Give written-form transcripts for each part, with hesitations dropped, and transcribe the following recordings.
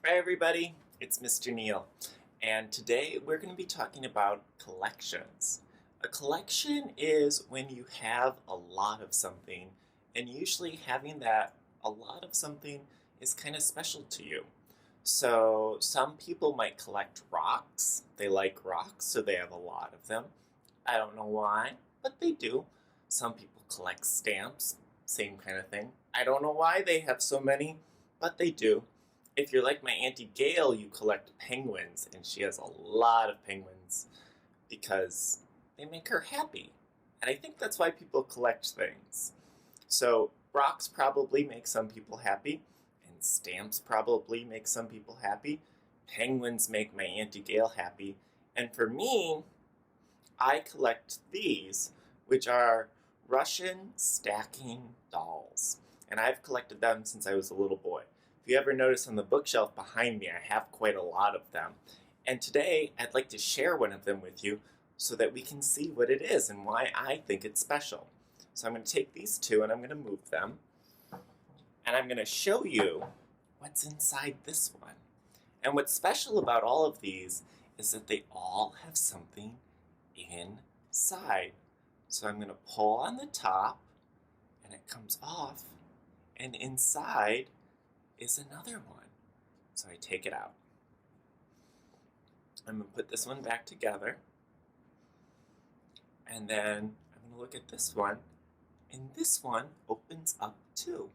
Hi everybody, it's Mr. Neil, and today we're going to be talking about collections. A collection is when you have a lot of something, and usually having that a lot of something is kind of special to you. So some people might collect rocks. They like rocks, so they have a lot of them. I don't know why, but they do. Some people collect stamps, same kind of thing. I don't know why they have so many, but they do. If you're like my Auntie Gail, you collect penguins, and she has a lot of penguins because they make her happy. And I think that's why people collect things. So, rocks probably make some people happy, and stamps probably make some people happy. Penguins make my Auntie Gail happy. And for me, I collect these, which are Russian stacking dolls. And I've collected them since I was a little boy. If you ever notice on the bookshelf behind me, I have quite a lot of them. And today, I'd like to share one of them with you so that we can see what it is and why I think it's special. So I'm going to take these two and I'm going to move them. And I'm going to show you what's inside this one. And what's special about all of these is that they all have something inside. So I'm going to pull on the top and it comes off, and inside is another one. So I take it out. I'm going to put this one back together, and then I'm going to look at this one, and this one opens up too.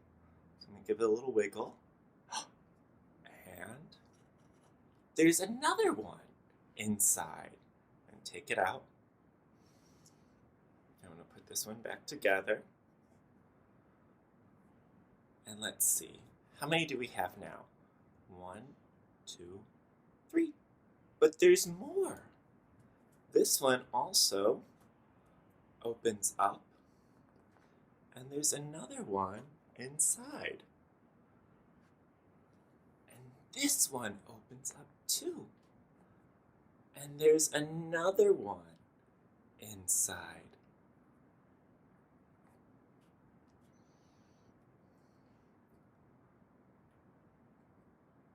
So I'm going to give it a little wiggle, and there's another one inside. And take it out. I'm going to put this one back together. And let's see. How many do we have now? 1, 2, 3. But there's more. This one also opens up. And there's another one inside. And this one opens up too. And there's another one inside.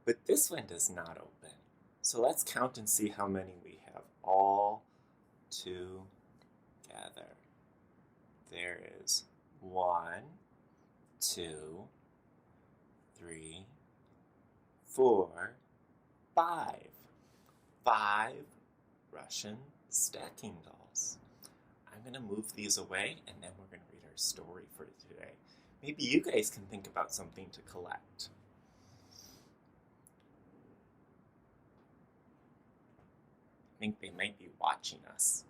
But this one does not open. So let's count and see how many we have all together. There is 1, 2, 3, 4, 5. 5 Russian stacking dolls. I'm going to move these away and then we're going to read our story for today. Maybe you guys can think about something to collect. I think they might be watching us.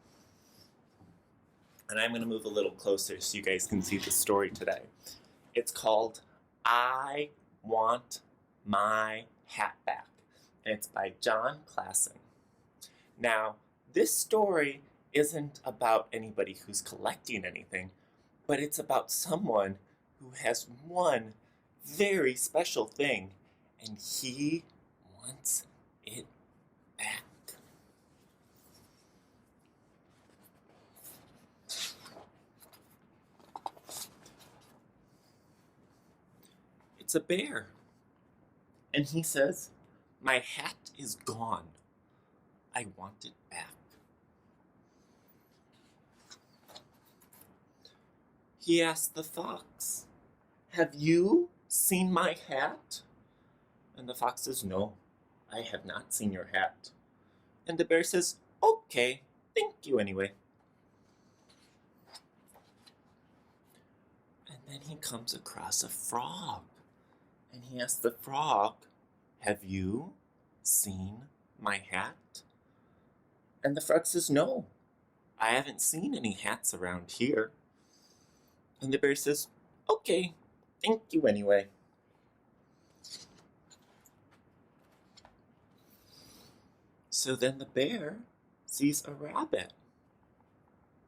And I'm going to move a little closer so you guys can see the story today. It's called I Want My Hat Back, and it's by Jon Klassen. Now, this story isn't about anybody who's collecting anything, but it's about someone who has one very special thing, and he wants it back. It's a bear. And he says, "My hat is gone. I want it back." He asked the fox, "Have you seen my hat?" And the fox says, "No, I have not seen your hat." And the bear says, "Okay, thank you anyway." And then he comes across a frog. And he asks the frog, "Have you seen my hat?" And the frog says, "No, I haven't seen any hats around here." And the bear says, "Okay, thank you anyway." So then the bear sees a rabbit.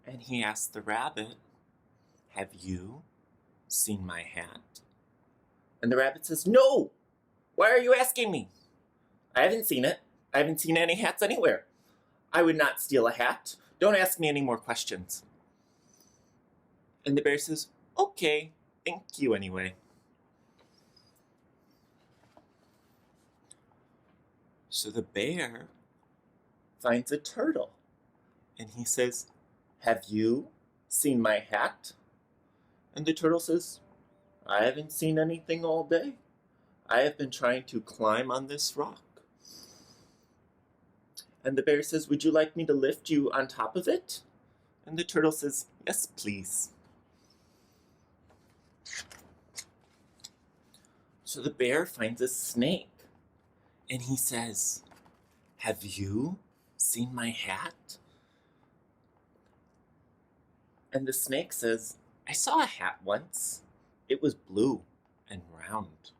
And he asks the rabbit, "Have you seen my hat?" And the rabbit says, "No! Why are you asking me? I haven't seen it. I haven't seen any hats anywhere. I would not steal a hat. Don't ask me any more questions." And the bear says, "Okay, thank you anyway." So the bear finds a turtle and he says, "Have you seen my hat?" And the turtle says, "I haven't seen anything all day. I have been trying to climb on this rock." And the bear says, "Would you like me to lift you on top of it?" And the turtle says, "Yes, please." So the bear finds a snake and he says, "Have you seen my hat?" And the snake says, "I saw a hat once. It was blue and round."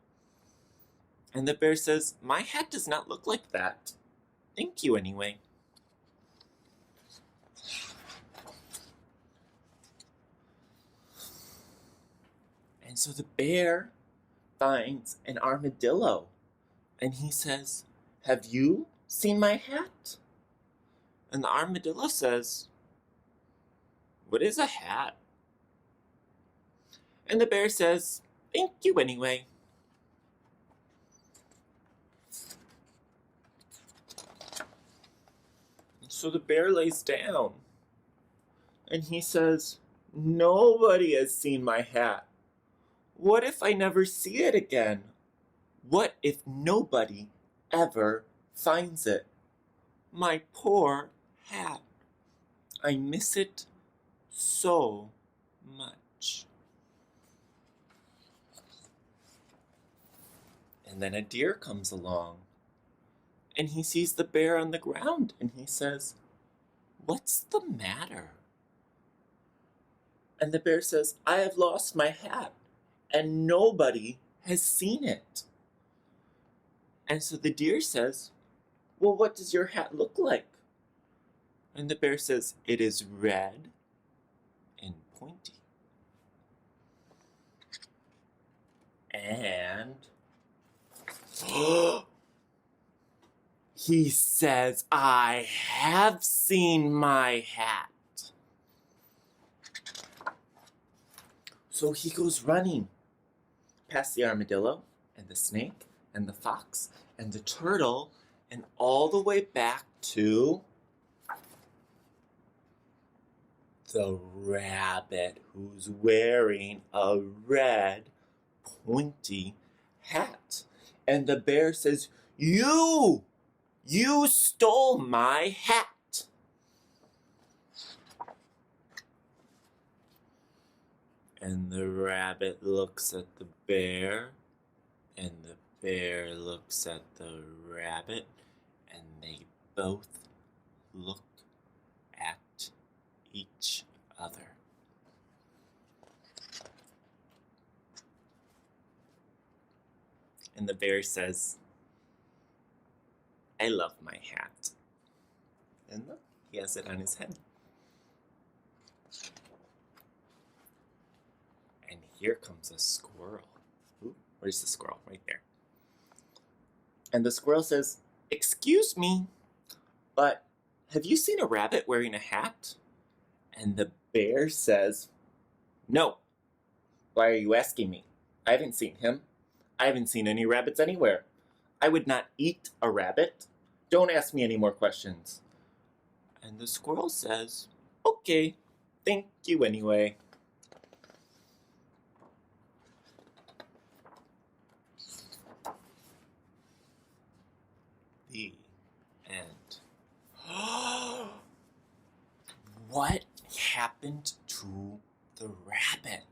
And the bear says, "My hat does not look like that. Thank you anyway." And so the bear finds an armadillo and he says, "Have you seen my hat?" And the armadillo says, "What is a hat?" And the bear says, "Thank you anyway." So the bear lays down and he says, "Nobody has seen my hat. What if I never see it again? What if nobody ever finds it? My poor hat. I miss it so much." And then a deer comes along and he sees the bear on the ground and he says, "What's the matter?" And the bear says, "I have lost my hat and nobody has seen it." And so the deer says, "Well, what does your hat look like?" And the bear says, "It is red and pointy." And he says, "I have seen my hat." So he goes running past the armadillo and the snake and the fox and the turtle and all the way back to the rabbit, who's wearing a red pointy hat. And the bear says, You stole my hat." And the rabbit looks at the bear, and the bear looks at the rabbit, and they both look at each other. And the bear says, "I love my hat." And look, he has it on his head. And here comes a squirrel. Ooh, where's the squirrel? Right there. And the squirrel says, "Excuse me, but have you seen a rabbit wearing a hat?" And the bear says, "No. Why are you asking me? I haven't seen him. I haven't seen any rabbits anywhere. I would not eat a rabbit. Don't ask me any more questions." And the squirrel says, "Okay, thank you anyway." The end. What happened to the rabbit?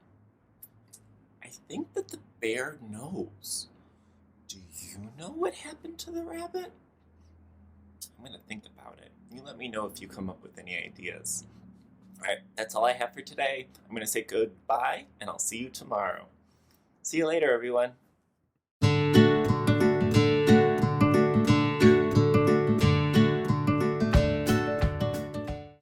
I think that the bear knows. Do you know what happened to the rabbit? I'm going to think about it. You let me know if you come up with any ideas. All right, that's all I have for today. I'm going to say goodbye, and I'll see you tomorrow. See you later, everyone.